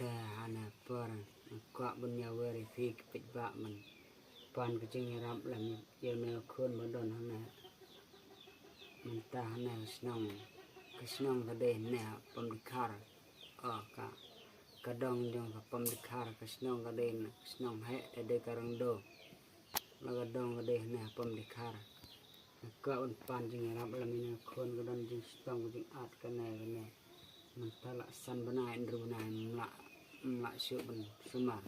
hana per kwa bunya verify pit ba man pan ke jing rap lam yo ne khon ba don hana man ta hana snong ke snong ka de ne pam khar ka ka dong jong ka pam khar ka snong ka de snong he de karang do la ka dong ka de ne pam khar ka un pan jing rap lam ne khon ka don jing stong jing at ka ne man ta la san bana indru na la shu ban sumar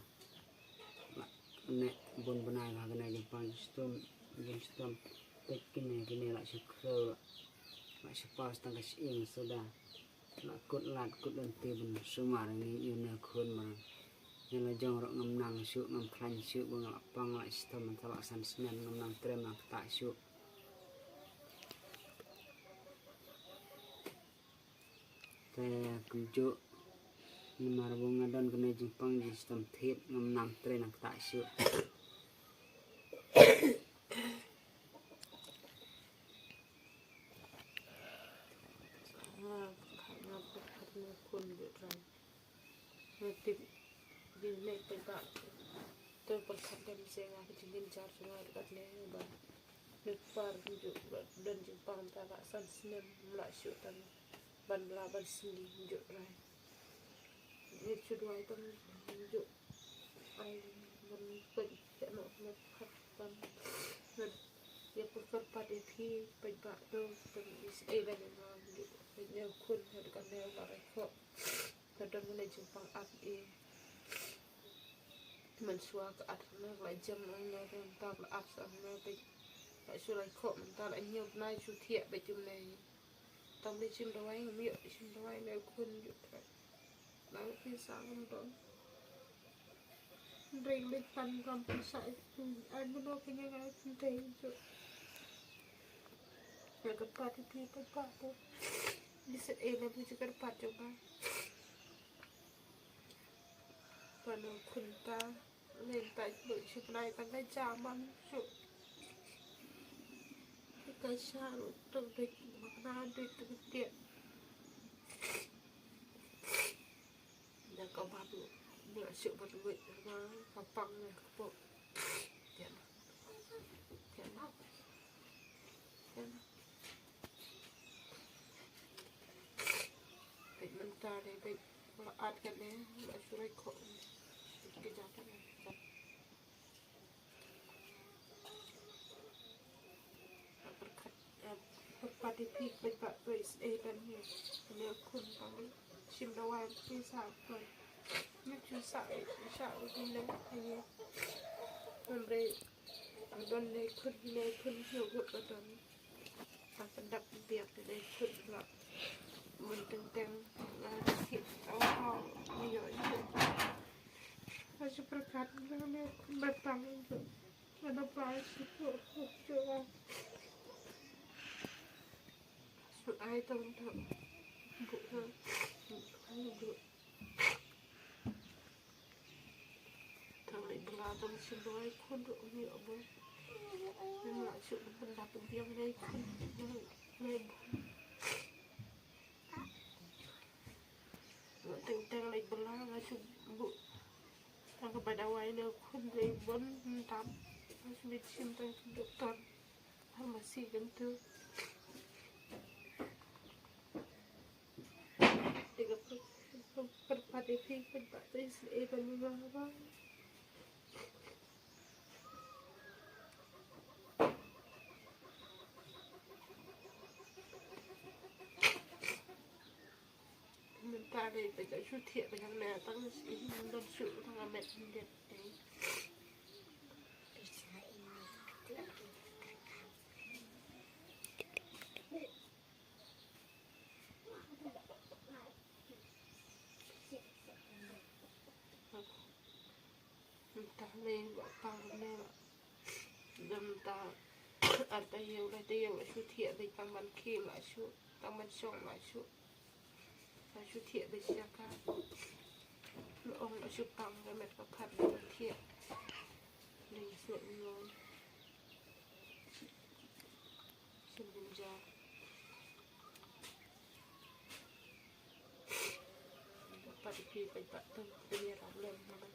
ne bon bana ga ne jing pan stom tek kine la shu kro la shu pas tang ka ing soda la kut lat kut dan te ban sumar ni yu ne khon ma ne la jong ro ngam nang shu ngam khran shu bang la pang la stom man ta la san snen ngam nang trem na ta shu te kumju ni marbung ngadon kene jingpang di sistem thep ngam nang tre nak ta shu tôi bật khát đem xe ra cái chuyện chặt chúng ta đặt lên và nước pha ví dụ đơn chừng bằng ta đã sẵn snem lại sửa tan ban la ban sinh ví dụ này việc chuyện ngoài tâm ví dụ ai mình bệnh sẽ nổi một khát ban mình việc bật khát bắt đi thi bệnh bạc đâu từng ấy là những mà ví dụ bệnh nhiều khuôn hay cả neo là cái khó và đơn cái này chừng bằng áp e mình xóa cái áp nó lại châm nó nghe thêm ta là áp sang nó bị lại xóa lại khó mình ta lại nhiều nay chú thiện bị chừng này tao đi chim đâu anh miệng chim đâu anh này khuôn dụ vậy nói khi sáng hôm đó rình lên phần còn phải sải anh muốn nói cái nghe nói không thấy rồi là cái part thì cái part thôi đi sẽ em là bây giờ cái part cho ba và nó khuyên ta lên tại bởi chụp này ta cái chả bắn chụp cái xa rồi tự địch hoặc là địch tự tiện là có bát nữa nửa triệu vật vị nó có bằng này có bộ tiện tiện lắm bệnh mình ta đây bệnh là ăn cái này là số này khổ cái giá cái này party peak bệnh bạc vậy ấy là nếu khôn bằng chim đâu ai khi sao rồi nhưng chú sợ đi lên hay như hôm đây đón này khôn hiểu được ở đó ta phải đặt việc để đây khôn là mình từng từng là thịt áo họ nhiều như vậy chúng ta cắt nó này bật tăng rồi và nó bao nhiêu chưa ai tâm thở vụ hơn được thằng lại bla tâm xin nói khôn độ nhiều với nhưng lại sự mình đặt được riêng đây không lên tình tình lại bla là sự vụ thằng cái bài đầu ấy đều không lấy vẫn tắm nó sẽ xin tay được toàn thằng mà xì đến thứ berpati berpati even berapa mình ta đây phải cái chút thiện với thằng này tăng ý đơn sự thằng là mẹ điện đấy ta lên bảo tăng lên dâm ta ăn ta yêu lại chút thiện thì tăng bắn khi lại chút tăng bắn xong lại chút thiện để chia ca lỗ ông lại chút tăng cái mệt có khăn để thiện linh sượng luôn xin bình ra bắt di pi pai pa tu dia ram lem mana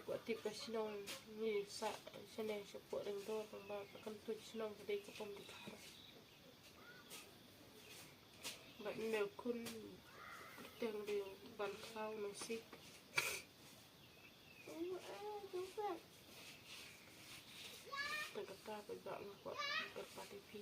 ko ti pa sinong ni sa sene se po deng do tang ba kan tu sinong dei ko pom di khara ba ne kun teng dia ban khau no si tengah pai ba ko pi